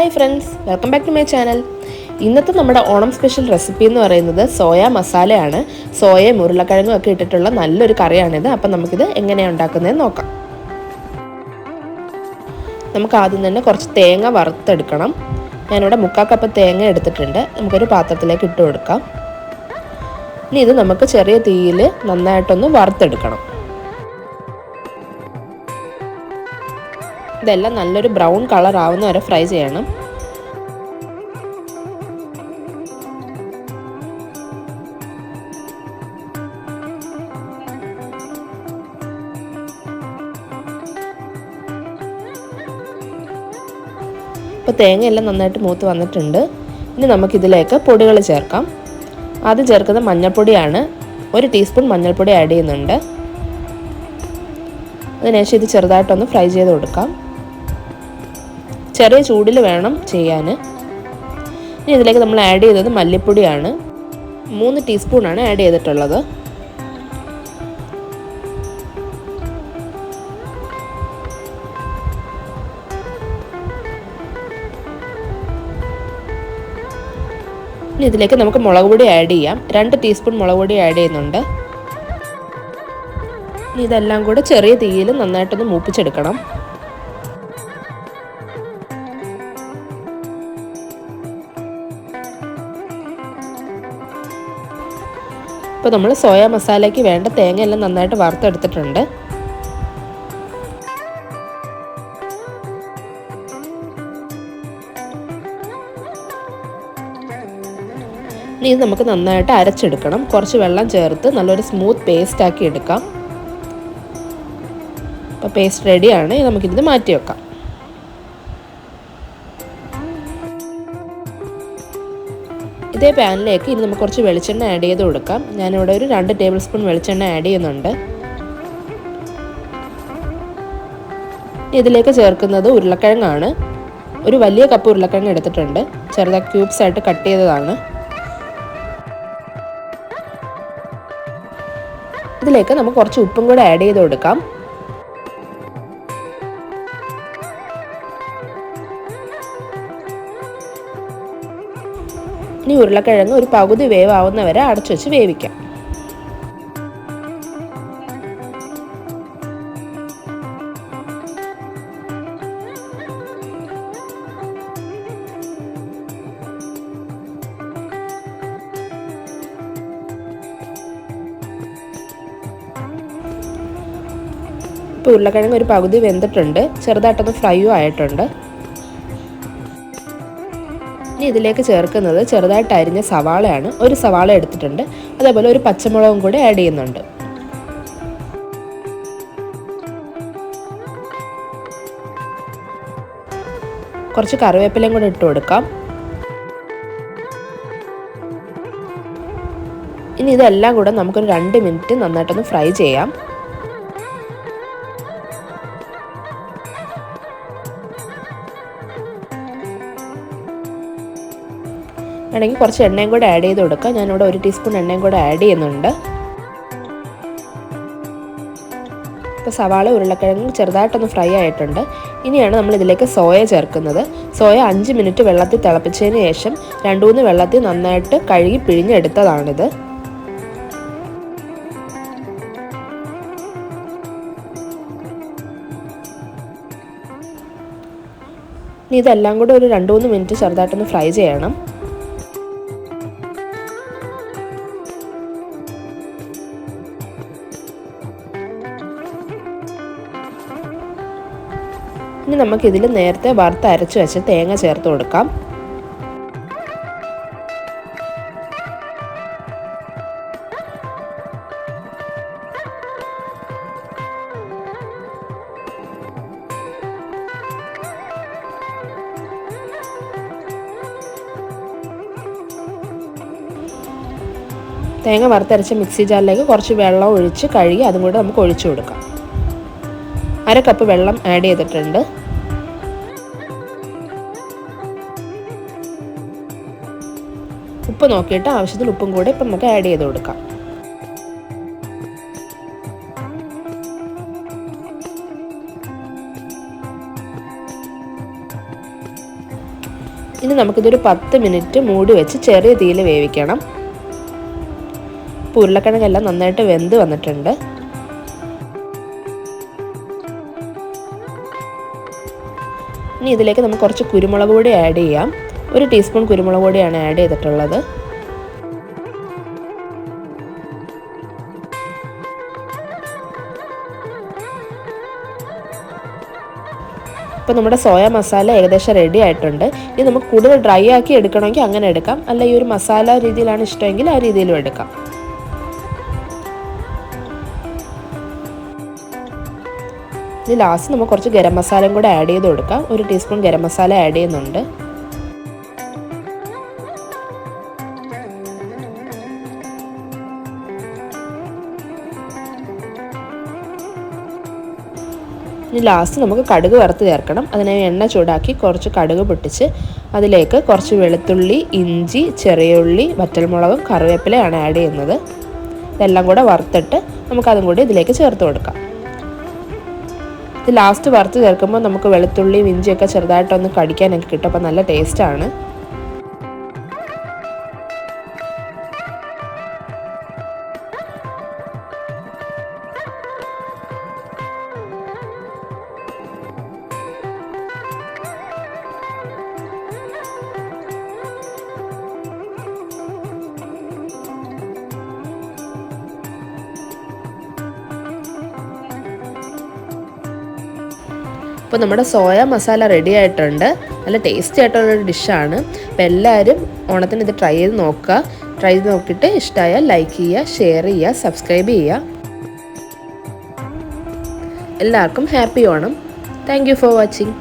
Hi friends, welcome back to my channel. ഇന്നത്തെ നമ്മുടെ Onam special recipe എന്ന് പറയുന്നത് സോയ മസാലയാണ്. സോയയും ഉരുളക്കിഴങ്ങും ഒക്കെ ഇട്ടിട്ടുള്ള നല്ലൊരു കറിയാണിത്. അപ്പം നമുക്കിത് എങ്ങനെയാണ് ഉണ്ടാക്കുന്നതെന്ന് നോക്കാം. നമുക്ക് ആദ്യം തന്നെ കുറച്ച് തേങ്ങ വറുത്തെടുക്കണം. ഞാനിവിടെ 3/4 കപ്പ് തേങ്ങ എടുത്തിട്ടുണ്ട്. നമുക്കൊരു പാത്രത്തിലേക്ക് ഇട്ട് കൊടുക്കാം. ഇനി ഇത് നമുക്ക് ചെറിയ തീയിൽ നന്നായിട്ടൊന്ന് വറുത്തെടുക്കണം. ഇതെല്ലാം നല്ലൊരു ബ്രൗൺ കളർ ആവുന്ന വരെ ഫ്രൈ ചെയ്യണം. ഇപ്പോൾ തേങ്ങയെല്ലാം നന്നായിട്ട് മൂത്ത് വന്നിട്ടുണ്ട്. ഇനി നമുക്കിതിലേക്ക് പൊടികൾ ചേർക്കാം. ആദ്യം ചേർക്കുന്നത് മഞ്ഞൾപ്പൊടിയാണ്. 1 ടീസ്പൂൺ മഞ്ഞൾപ്പൊടി ആഡ് ചെയ്യുന്നുണ്ട്. അതിനുശേഷം ഇത് ചെറുതായിട്ടൊന്ന് ഫ്രൈ ചെയ്ത് കൊടുക്കാം. ചെറിയ ചൂടിൽ വേണം ചെയ്യാൻ. ഇനി ഇതിലേക്ക് നമ്മൾ ആഡ് ചെയ്തത് മല്ലിപ്പൊടിയാണ്. 3 ടീസ്പൂണാണ് ആഡ് ചെയ്തിട്ടുള്ളത്. ഇനി ഇതിലേക്ക് നമുക്ക് മുളക് പൊടി ആഡ് ചെയ്യാം. 2 ടീസ്പൂൺ മുളക് പൊടി ആഡ് ചെയ്യുന്നുണ്ട്. ഇനി ഇതെല്ലാം കൂടെ ചെറിയ തീയിൽ നന്നായിട്ടൊന്ന് മൂപ്പിച്ചെടുക്കണം. ഇപ്പോൾ നമ്മൾ സോയ മസാലയ്ക്ക് വേണ്ട തേങ്ങയെല്ലാം നന്നായിട്ട് വറുത്തെടുത്തിട്ടുണ്ട്. ഇനി ഇത് നമുക്ക് നന്നായിട്ട് അരച്ചെടുക്കണം. കുറച്ച് വെള്ളം ചേർത്ത് നല്ലൊരു സ്മൂത്ത് പേസ്റ്റ് ആക്കി എടുക്കാം. അപ്പോൾ പേസ്റ്റ് റെഡിയാണ്. നമുക്കിത് മാറ്റി വെക്കാം. ഇതേ പാനിലേക്ക് ഇനി നമുക്ക് കുറച്ച് വെളിച്ചെണ്ണ ആഡ് ചെയ്ത് കൊടുക്കാം. ഞാനിവിടെ ഒരു 2 ടേബിൾ സ്പൂൺ വെളിച്ചെണ്ണ ആഡ് ചെയ്യുന്നുണ്ട്. ഇതിലേക്ക് ചേർക്കുന്നത് ഉരുളക്കിഴങ്ങാണ്. ഒരു വലിയ കപ്പ് ഉരുളക്കിഴങ്ങ് എടുത്തിട്ടുണ്ട്. ചെറുതായി ക്യൂബ്സ് ആയിട്ട് കട്ട് ചെയ്തതാണ്. ഇതിലേക്ക് നമുക്ക് കുറച്ച് ഉപ്പും കൂടെ ആഡ് ചെയ്ത് കൊടുക്കാം. ഇനി ഉരുളക്കിഴങ്ങ് ഒരു പകുതി വേവാവുന്നവരെ അടച്ചു വെച്ച് വേവിക്കാം. ഇപ്പോൾ ഉരുളക്കിഴങ്ങ് ഒരു പകുതി വെന്തിട്ടുണ്ട്. ചെറുതായിട്ടൊന്ന് ഫ്രൈയും ആയിട്ടുണ്ട്. ഇനി ഇതിലേക്ക് ചേർക്കുന്നത് ചെറുതായിട്ട് അരിഞ്ഞ സവാളയാണ്. ഒരു സവാള എടുത്തിട്ടുണ്ട്. അതേപോലെ ഒരു പച്ചമുളകും കൂടി ആഡ് ചെയ്യുന്നുണ്ട്. കുറച്ച് കറിവേപ്പിലയും കൂടി ഇട്ട് കൊടുക്കാം. ഇനി ഇതെല്ലാം കൂടെ നമുക്കൊരു 2 മിനിറ്റ് നന്നായിട്ടൊന്ന് ഫ്രൈ ചെയ്യാം. വേണമെങ്കിൽ കുറച്ച് എണ്ണയും കൂടെ ആഡ് ചെയ്ത് കൊടുക്കാം. ഞാനിവിടെ 1 ടീസ്പൂൺ എണ്ണയും കൂടെ ആഡ് ചെയ്യുന്നുണ്ട്. ഇപ്പോൾ സവാള ഉരുളക്കിഴങ്ങ് ചെറുതായിട്ടൊന്ന് ഫ്രൈ ആയിട്ടുണ്ട്. ഇനിയാണ് നമ്മൾ ഇതിലേക്ക് സോയ ചേർക്കുന്നത്. സോയ 5 മിനിറ്റ് വെള്ളത്തിൽ തിളപ്പിച്ചതിന് ശേഷം 2-3 വെള്ളത്തിൽ നന്നായിട്ട് കഴുകി പിഴിഞ്ഞെടുത്തതാണിത്. ഇനി ഇതെല്ലാം കൂടെ ഒരു 2-3 മിനിറ്റ് ചെറുതായിട്ടൊന്ന് ഫ്രൈ ചെയ്യണം. ഇനി നമുക്കിതിൽ നേരത്തെ വറുത്ത് അരച്ച് വെച്ച് തേങ്ങ ചേർത്ത് കൊടുക്കാം. തേങ്ങ വറുത്തരച്ച മിക്സി ജാറിലേക്ക് കുറച്ച് വെള്ളം ഒഴിച്ച് കഴുകി അതും കൂടെ നമുക്ക് ഒഴിച്ചു കൊടുക്കാം. 1/2 കപ്പ് വെള്ളം ആഡ് ചെയ്തിട്ടുണ്ട്. ഉപ്പ് നോക്കിയിട്ട് ആവശ്യത്തിന് ഉപ്പും കൂടെ ഇപ്പം നമുക്ക് ആഡ് ചെയ്ത് കൊടുക്കാം. ഇനി നമുക്കിതൊരു 10 മിനിറ്റ് മൂടി വെച്ച് ചെറിയ തീയിൽ വേവിക്കണം. ഉരുളക്കിഴങ്ങെല്ലാം നന്നായിട്ട് വെന്ത് വന്നിട്ടുണ്ട്. ഇനി ഇതിലേക്ക് നമുക്ക് കുറച്ച് കുരുമുളക് പൊടി ആഡ് ചെയ്യാം. 1 ടീസ്പൂൺ കുരുമുളക് പൊടിയാണ് ആഡ് ചെയ്തിട്ടുള്ളത്. ഇപ്പോൾ നമ്മുടെ സോയ മസാല ഏകദേശം റെഡി ആയിട്ടുണ്ട്. ഇനി നമുക്ക് കൂടുതൽ ഡ്രൈ ആക്കി എടുക്കണമെങ്കിൽ അങ്ങനെ എടുക്കാം, അല്ല ഈ ഒരു മസാല രീതിയിലാണ് ഇഷ്ടമെങ്കിൽ ആ രീതിയിലും എടുക്കാം. ഇനി ലാസ്റ്റ് നമുക്ക് കുറച്ച് ഗരം മസാലയും കൂടെ ആഡ് ചെയ്ത് കൊടുക്കാം. 1 ടീസ്പൂൺ ഗരം മസാല ആഡ് ചെയ്യുന്നുണ്ട്. ഇനി ലാസ്റ്റ് നമുക്ക് കടുക് വറുത്ത് ചേർക്കണം. അതിനായി എണ്ണ ചൂടാക്കി കുറച്ച് കടുക് പൊട്ടിച്ച് അതിലേക്ക് കുറച്ച് വെളുത്തുള്ളി, ഇഞ്ചി, ചെറിയ ഉള്ളി, വറ്റൽമുളകും കറിവേപ്പിലയാണ് ആഡ് ചെയ്യുന്നത്. ഇതെല്ലാം കൂടെ വറുത്തിട്ട് നമുക്കതും കൂടി ഇതിലേക്ക് ചേർത്ത് കൊടുക്കാം. ഇത് ലാസ്റ്റ് വറുത്ത് ചേർക്കുമ്പോൾ നമുക്ക് വെളുത്തുള്ളിയും ഇഞ്ചിയൊക്കെ ചെറുതായിട്ടൊന്ന് കടിക്കാനൊക്കെ കിട്ടും. അപ്പോൾ നല്ല ടേസ്റ്റാണ്. അപ്പോൾ നമ്മുടെ സോയ മസാല റെഡി ആയിട്ടുണ്ട്. നല്ല ടേസ്റ്റി ആയിട്ടുള്ളൊരു ഡിഷാണ്. അപ്പോൾ എല്ലാവരും ഓണത്തിന് ഇത് ട്രൈ ചെയ്ത് നോക്കുക. ട്രൈ ചെയ്ത് നോക്കിയിട്ട് ഇഷ്ടമായാൽ ലൈക്ക് ചെയ്യുക, ഷെയർ ചെയ്യുക, സബ്സ്ക്രൈബ് ചെയ്യുക. എല്ലാവർക്കും happy Onam. Thank you for watching.